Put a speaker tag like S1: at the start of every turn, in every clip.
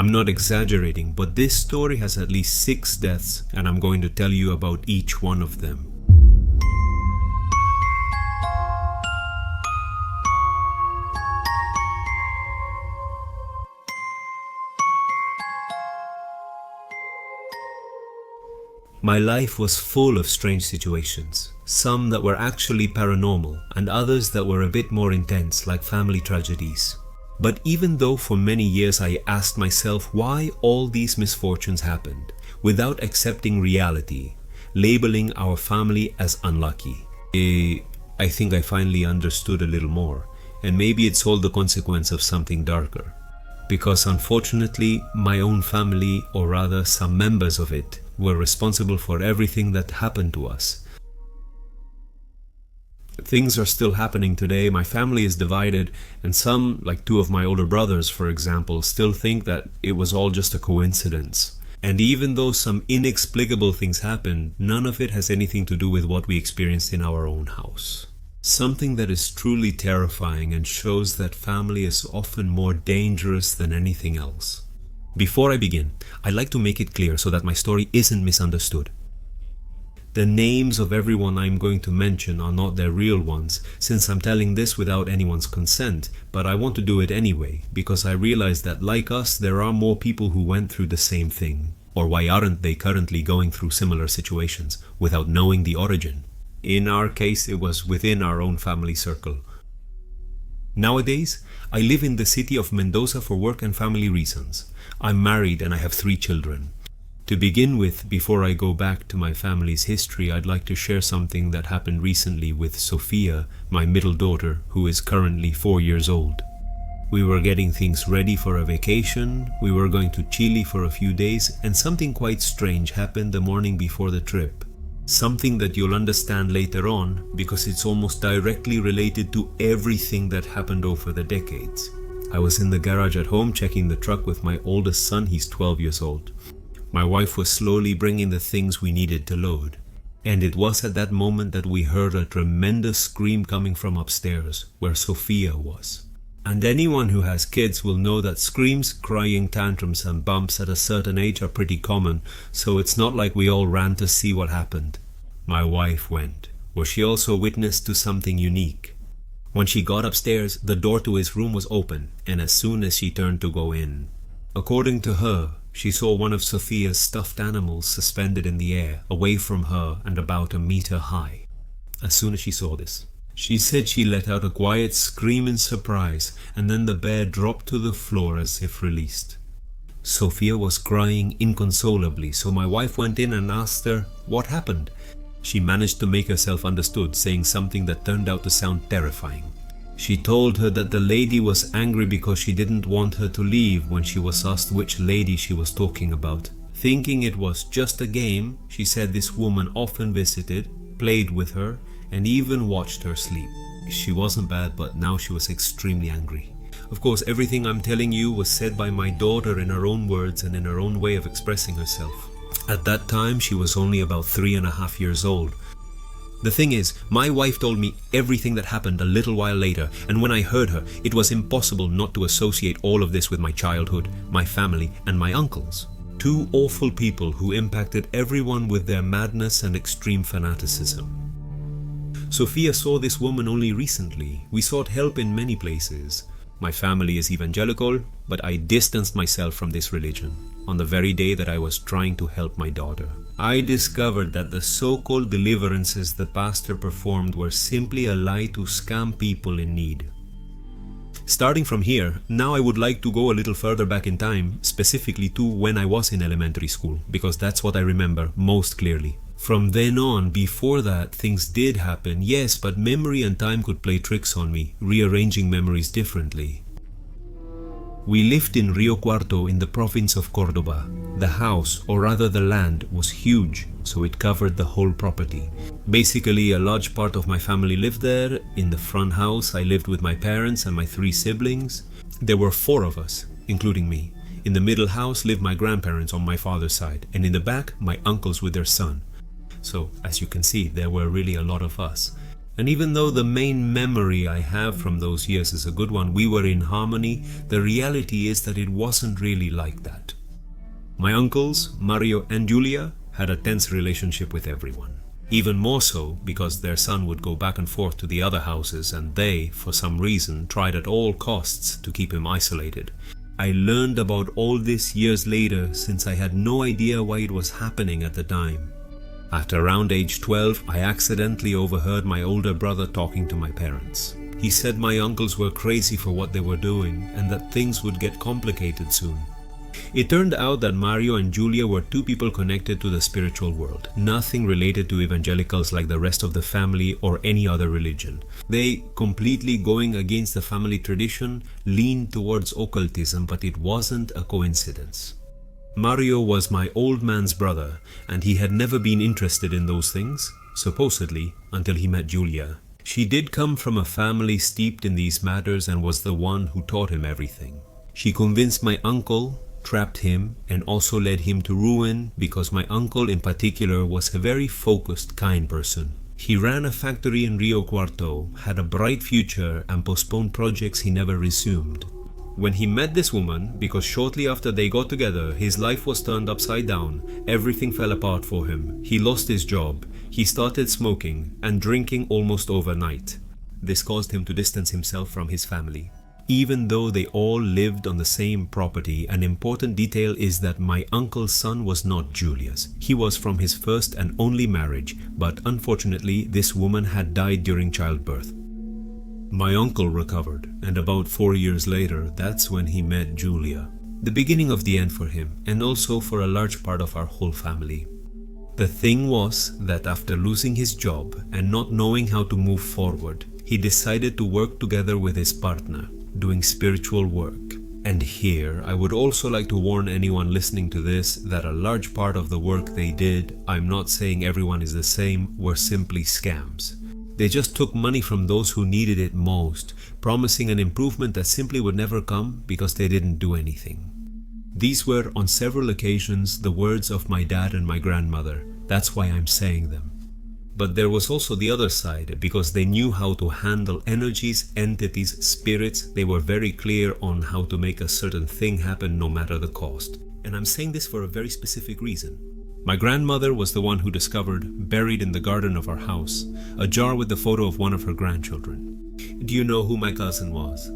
S1: I'm not exaggerating, but this story has at least 6 deaths, and I'm going to tell you about each one of them. My life was full of strange situations, some that were actually paranormal and others that were a bit more intense, like family tragedies. But even though for many years I asked myself why all these misfortunes happened, without accepting reality, labeling our family as unlucky, I think I finally understood a little more, and maybe it's all the consequence of something darker. Because unfortunately, my own family, or rather some members of it, were responsible for everything that happened to us. Things are still happening today. My family is divided, and some, like 2 of my older brothers for example, still think that it was all just a coincidence. And even though some inexplicable things happened, none of it has anything to do with what we experienced in our own house. Something that is truly terrifying and shows that family is often more dangerous than anything else. Before I begin, I'd like to make it clear so that my story isn't misunderstood. The names of everyone I'm going to mention are not their real ones, since I'm telling this without anyone's consent, but I want to do it anyway, because I realize that like us, there are more people who went through the same thing. Or why aren't they currently going through similar situations without knowing the origin? In our case, it was within our own family circle. Nowadays, I live in the city of Mendoza for work and family reasons. I'm married and I have 3 children. To begin with, before I go back to my family's history, I'd like to share something that happened recently with Sofia, my middle daughter, who is currently 4 years old. We were getting things ready for a vacation, we were going to Chile for a few days, and something quite strange happened the morning before the trip. Something that you'll understand later on, because it's almost directly related to everything that happened over the decades. I was in the garage at home checking the truck with my oldest son, he's 12 years old. My wife was slowly bringing the things we needed to load. And it was at that moment that we heard a tremendous scream coming from upstairs, where Sofia was. And anyone who has kids will know that screams, crying, tantrums and bumps at a certain age are pretty common, so it's not like we all ran to see what happened. My wife went, where she also witnessed to something unique. When she got upstairs, the door to his room was open, and as soon as she turned to go in, according to her, she saw one of Sofia's stuffed animals suspended in the air, away from her and about a meter high. As soon as she saw this, she said she let out a quiet scream in surprise, and then the bear dropped to the floor as if released. Sofia was crying inconsolably, so my wife went in and asked her what happened. She managed to make herself understood, saying something that turned out to sound terrifying. She told her that the lady was angry because she didn't want her to leave when she was asked which lady she was talking about. Thinking it was just a game, she said this woman often visited, played with her, and even watched her sleep. She wasn't bad, but now she was extremely angry. Of course, everything I'm telling you was said by my daughter in her own words and in her own way of expressing herself. At that time, she was only about 3.5 years old. The thing is, my wife told me everything that happened a little while later, and when I heard her, it was impossible not to associate all of this with my childhood, my family, and my uncles. 2 awful people who impacted everyone with their madness and extreme fanaticism. Sofia saw this woman only recently. We sought help in many places. My family is evangelical, but I distanced myself from this religion on the very day that I was trying to help my daughter. I discovered that the so-called deliverances the pastor performed were simply a lie to scam people in need. Starting from here, now I would like to go a little further back in time, specifically to when I was in elementary school, because that's what I remember most clearly. From then on, before that, things did happen, yes, but memory and time could play tricks on me, rearranging memories differently. We lived in Rio Cuarto in the province of Córdoba. The house, or rather the land, was huge, so it covered the whole property. Basically, a large part of my family lived there. In the front house, I lived with my parents and my 3 siblings. There were 4 of us, including me. In the middle house lived my grandparents on my father's side, and in the back, my uncles with their son. So, as you can see, there were really a lot of us. And even though the main memory I have from those years is a good one, we were in harmony, the reality is that it wasn't really like that. My uncles, Mario and Julia, had a tense relationship with everyone. Even more so because their son would go back and forth to the other houses and they, for some reason, tried at all costs to keep him isolated. I learned about all this years later since I had no idea why it was happening at the time. After around age 12, I accidentally overheard my older brother talking to my parents. He said my uncles were crazy for what they were doing and that things would get complicated soon. It turned out that Mario and Julia were two people connected to the spiritual world, nothing related to evangelicals like the rest of the family or any other religion. They, completely going against the family tradition, leaned towards occultism, but it wasn't a coincidence. Mario was my old man's brother, and he had never been interested in those things, supposedly, until he met Julia. She did come from a family steeped in these matters and was the one who taught him everything. She convinced my uncle, trapped him, and also led him to ruin because my uncle in particular was a very focused, kind person. He ran a factory in Rio Cuarto, had a bright future, and postponed projects he never resumed. When he met this woman, because shortly after they got together, his life was turned upside down, everything fell apart for him. He lost his job, he started smoking and drinking almost overnight. This caused him to distance himself from his family. Even though they all lived on the same property, an important detail is that my uncle's son was not Julia's. He was from his first and only marriage, but unfortunately this woman had died during childbirth. My uncle recovered, and about 4 years later, that's when he met Julia. The beginning of the end for him, and also for a large part of our whole family. The thing was that after losing his job and not knowing how to move forward, he decided to work together with his partner, doing spiritual work. And here, I would also like to warn anyone listening to this that a large part of the work they did, I'm not saying everyone is the same, were simply scams. They just took money from those who needed it most, promising an improvement that simply would never come because they didn't do anything. These were, on several occasions, the words of my dad and my grandmother. That's why I'm saying them. But there was also the other side, because they knew how to handle energies, entities, spirits. They were very clear on how to make a certain thing happen no matter the cost. And I'm saying this for a very specific reason. My grandmother was the one who discovered, buried in the garden of our house, a jar with the photo of one of her grandchildren. Do you know who my cousin was?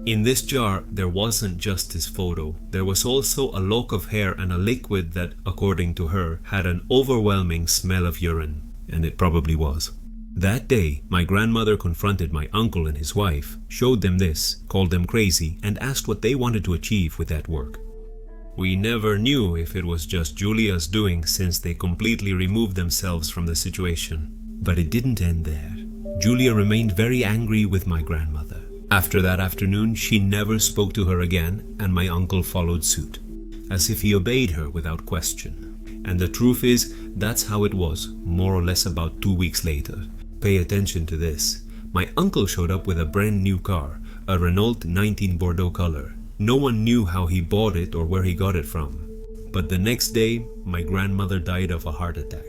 S1: In this jar, there wasn't just his photo. There was also a lock of hair and a liquid that, according to her, had an overwhelming smell of urine. And it probably was. That day, my grandmother confronted my uncle and his wife, showed them this, called them crazy, and asked what they wanted to achieve with that work. We never knew if it was just Julia's doing since they completely removed themselves from the situation. But it didn't end there. Julia remained very angry with my grandmother. After that afternoon, she never spoke to her again, and my uncle followed suit, as if he obeyed her without question. And the truth is, that's how it was, more or less about 2 weeks later. Pay attention to this. My uncle showed up with a brand new car, a Renault 19 Bordeaux color. No one knew how he bought it or where he got it from. But the next day, my grandmother died of a heart attack.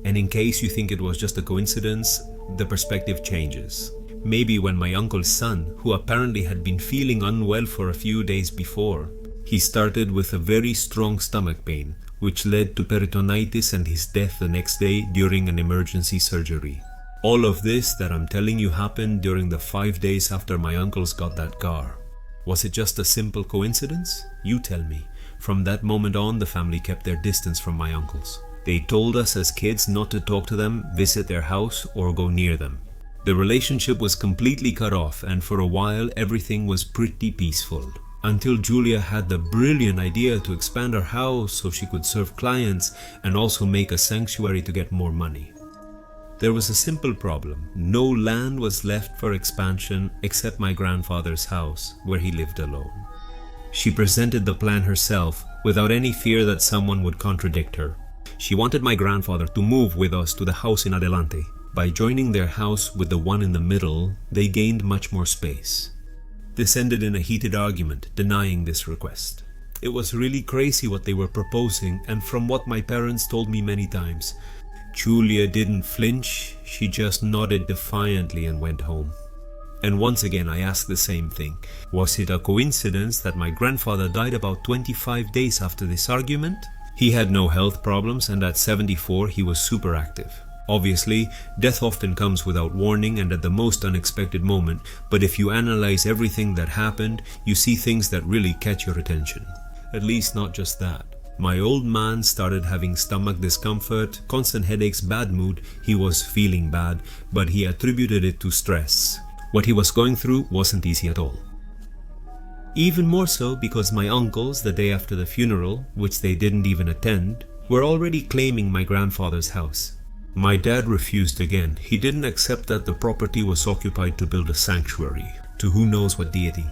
S1: And in case you think it was just a coincidence, the perspective changes. Maybe when my uncle's son, who apparently had been feeling unwell for a few days before, he started with a very strong stomach pain, which led to peritonitis and his death the next day during an emergency surgery. All of this that I'm telling you happened during the 5 days after my uncles got that car. Was it just a simple coincidence? You tell me. From that moment on, the family kept their distance from my uncles. They told us as kids not to talk to them, visit their house, or go near them. The relationship was completely cut off, and for a while everything was pretty peaceful. Until Julia had the brilliant idea to expand her house so she could serve clients and also make a sanctuary to get more money. There was a simple problem. No land was left for expansion except my grandfather's house, where he lived alone. She presented the plan herself, without any fear that someone would contradict her. She wanted my grandfather to move with us to the house in Adelante. By joining their house with the one in the middle, they gained much more space. This ended in a heated argument, denying this request. It was really crazy what they were proposing, and from what my parents told me many times, Julia didn't flinch, she just nodded defiantly and went home. And once again I ask the same thing. Was it a coincidence that my grandfather died about 25 days after this argument? He had no health problems, and at 74 he was super active. Obviously, death often comes without warning and at the most unexpected moment, but if you analyze everything that happened, you see things that really catch your attention. At least not just that. My old man started having stomach discomfort, constant headaches, bad mood. He was feeling bad, but he attributed it to stress. What he was going through wasn't easy at all. Even more so because my uncles, the day after the funeral, which they didn't even attend, were already claiming my grandfather's house. My dad refused again. He didn't accept that the property was occupied to build a sanctuary to who knows what deity.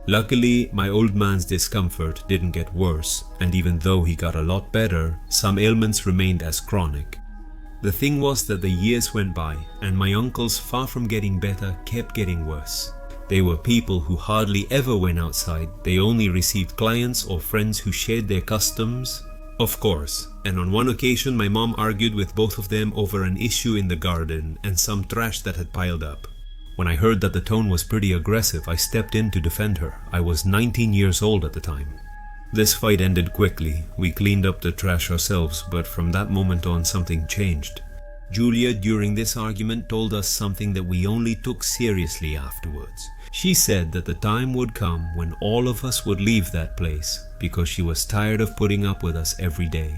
S1: Luckily, my old man's discomfort didn't get worse, and even though he got a lot better, some ailments remained as chronic. The thing was that the years went by, and my uncles, far from getting better, kept getting worse. They were people who hardly ever went outside. They only received clients or friends who shared their customs. Of course, and on one occasion my mom argued with both of them over an issue in the garden and some trash that had piled up. When I heard that the tone was pretty aggressive, I stepped in to defend her. I was 19 years old at the time. This fight ended quickly. We cleaned up the trash ourselves, but from that moment on something changed. Julia, during this argument, told us something that we only took seriously afterwards. She said that the time would come when all of us would leave that place because she was tired of putting up with us every day.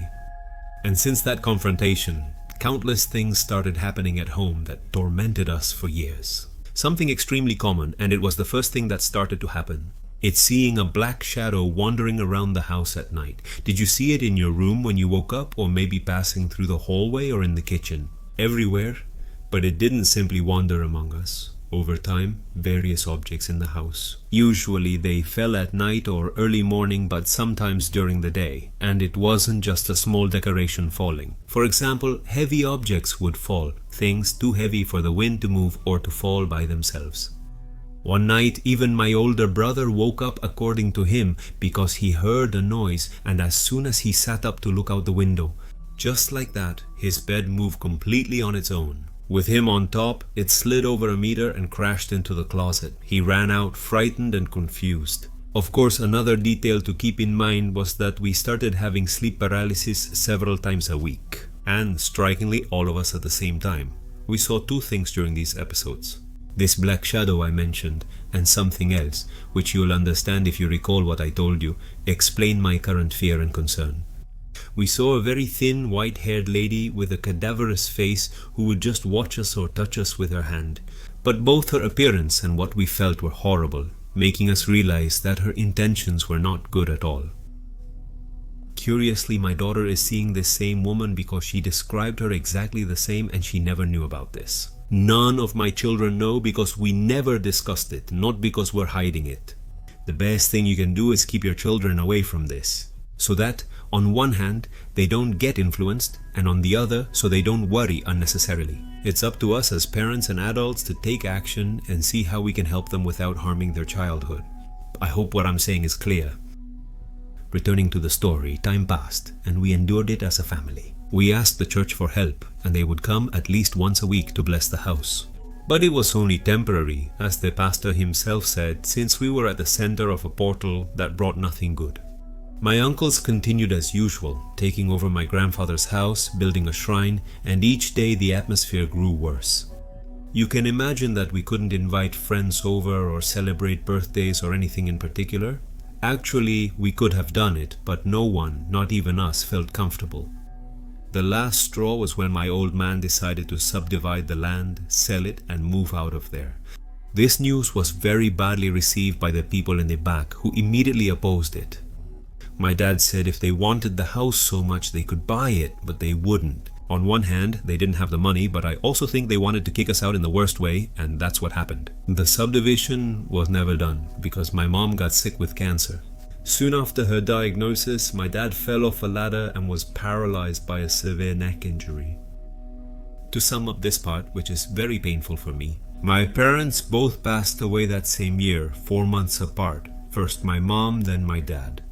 S1: And since that confrontation, countless things started happening at home that tormented us for years. Something extremely common, and it was the first thing that started to happen. It's seeing a black shadow wandering around the house at night. Did you see it in your room when you woke up, or maybe passing through the hallway or in the kitchen? Everywhere, but it didn't simply wander among us. Over time, various objects in the house. Usually they fell at night or early morning, but sometimes during the day, and it wasn't just a small decoration falling. For example, heavy objects would fall, things too heavy for the wind to move or to fall by themselves. One night, even my older brother woke up, according to him, because he heard a noise, and as soon as he sat up to look out the window, just like that, his bed moved completely on its own. With him on top, it slid over a meter and crashed into the closet. He ran out, frightened and confused. Of course, another detail to keep in mind was that we started having sleep paralysis several times a week. And, strikingly, all of us at the same time. We saw two things during these episodes. This black shadow I mentioned, and something else, which you'll understand if you recall what I told you, explain my current fear and concern. We saw a very thin, white-haired lady with a cadaverous face who would just watch us or touch us with her hand. But both her appearance and what we felt were horrible, making us realize that her intentions were not good at all. Curiously, my daughter is seeing this same woman because she described her exactly the same and she never knew about this. None of my children know because we never discussed it, not because we're hiding it. The best thing you can do is keep your children away from this, so that, on one hand, they don't get influenced, and on the other, so they don't worry unnecessarily. It's up to us as parents and adults to take action and see how we can help them without harming their childhood. I hope what I'm saying is clear. Returning to the story, time passed, and we endured it as a family. We asked the church for help, and they would come at least once a week to bless the house. But it was only temporary, as the pastor himself said, since we were at the center of a portal that brought nothing good. My uncles continued as usual, taking over my grandfather's house, building a shrine, and each day the atmosphere grew worse. You can imagine that we couldn't invite friends over or celebrate birthdays or anything in particular. Actually, we could have done it, but no one, not even us, felt comfortable. The last straw was when my old man decided to subdivide the land, sell it, and move out of there. This news was very badly received by the people in the back, who immediately opposed it. My dad said if they wanted the house so much they could buy it, but they wouldn't. On one hand, they didn't have the money, but I also think they wanted to kick us out in the worst way, and that's what happened. The subdivision was never done because my mom got sick with cancer. Soon after her diagnosis, my dad fell off a ladder and was paralyzed by a severe neck injury. To sum up this part, which is very painful for me, my parents both passed away that same year, 4 months apart. First my mom, then my dad.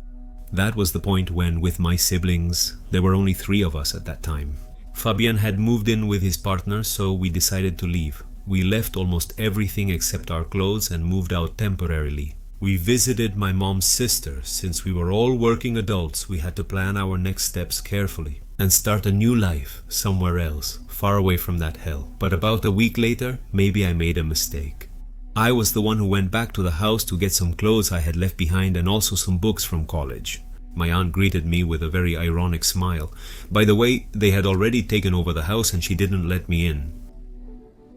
S1: That was the point when, with my siblings, there were only 3 of us at that time. Fabian had moved in with his partner, so we decided to leave. we left almost everything except our clothes and moved out temporarily. We visited my mom's sister. Since we were all working adults, we had to plan our next steps carefully and start a new life somewhere else, far away from that hell. But about a week later, maybe I made a mistake. I was the one who went back to the house to get some clothes I had left behind and also some books from college. My aunt greeted me with a very ironic smile. By the way, they had already taken over the house and she didn't let me in.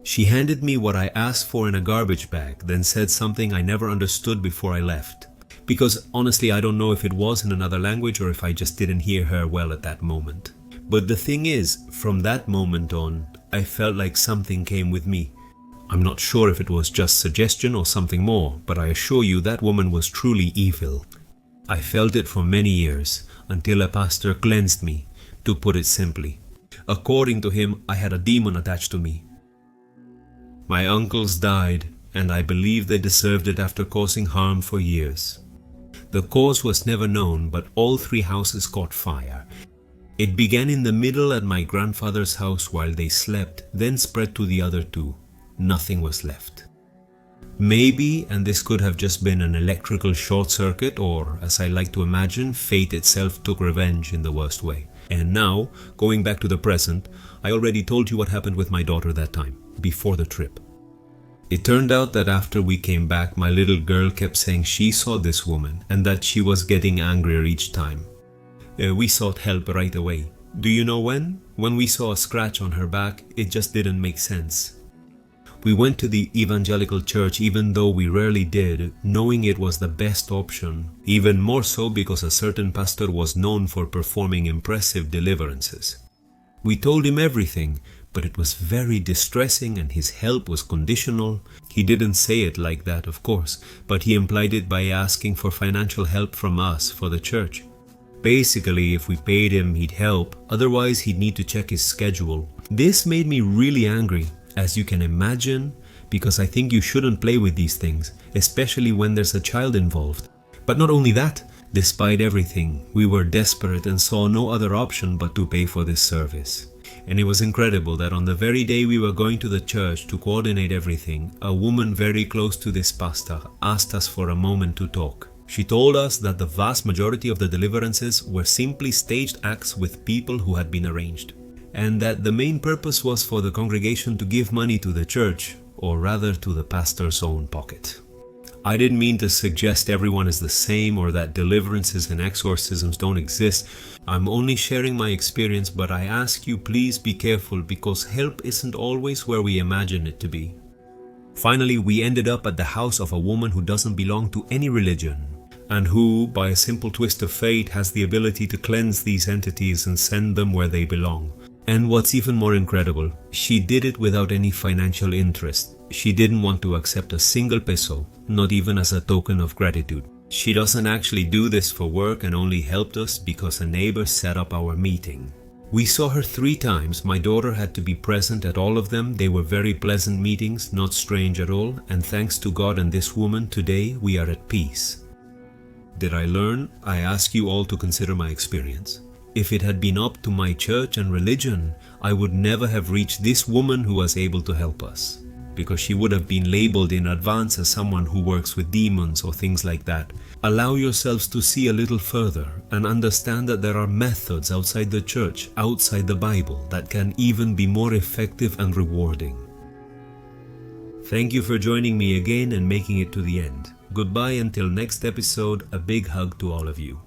S1: She handed me what I asked for in a garbage bag, then said something I never understood before I left. Because honestly, I don't know if it was in another language or if I just didn't hear her well at that moment. But the thing is, from that moment on, I felt like something came with me. I'm not sure if it was just suggestion or something more, but I assure you that woman was truly evil. I felt it for many years, until a pastor cleansed me, to put it simply. According to him, I had a demon attached to me. My uncles died, and I believe they deserved it after causing harm for years. The cause was never known, but all 3 houses caught fire. It began in the middle at my grandfather's house while they slept, then spread to the other 2. Nothing was left. Maybe, and this could have just been an electrical short circuit, or, as I like to imagine, fate itself took revenge in the worst way. And now, going back to the present, I already told you what happened with my daughter that time, before the trip. It turned out that after we came back, my little girl kept saying she saw this woman and that she was getting angrier each time. We sought help right away. Do you know when? When we saw a scratch on her back, it just didn't make sense. We went to the evangelical church even though we rarely did, knowing it was the best option, even more so because a certain pastor was known for performing impressive deliverances. We told him everything, but it was very distressing and his help was conditional. He didn't say it like that, of course, but he implied it by asking for financial help from us for the church. Basically, if we paid him, he'd help, otherwise he'd need to check his schedule. This made me really angry, as you can imagine, because I think you shouldn't play with these things, especially when there's a child involved. But not only that, despite everything, we were desperate and saw no other option but to pay for this service. And it was incredible that on the very day we were going to the church to coordinate everything, a woman very close to this pastor asked us for a moment to talk. She told us that the vast majority of the deliverances were simply staged acts with people who had been arranged, and that the main purpose was for the congregation to give money to the church, or rather to the pastor's own pocket. I didn't mean to suggest everyone is the same or that deliverances and exorcisms don't exist. I'm only sharing my experience, but I ask you please be careful because help isn't always where we imagine it to be. Finally, we ended up at the house of a woman who doesn't belong to any religion, and who, by a simple twist of fate, has the ability to cleanse these entities and send them where they belong. And what's even more incredible, she did it without any financial interest. She didn't want to accept a single peso, not even as a token of gratitude. She doesn't actually do this for work and only helped us because a neighbor set up our meeting. We saw her 3 times. My daughter had to be present at all of them. They were very pleasant meetings, not strange at all, and thanks to God and this woman, today we are at peace. Did I learn? I ask you all to consider my experience. If it had been up to my church and religion, I would never have reached this woman who was able to help us, because she would have been labeled in advance as someone who works with demons or things like that. Allow yourselves to see a little further and understand that there are methods outside the church, outside the Bible, that can even be more effective and rewarding. Thank you for joining me again and making it to the end. Goodbye until next episode. A big hug to all of you.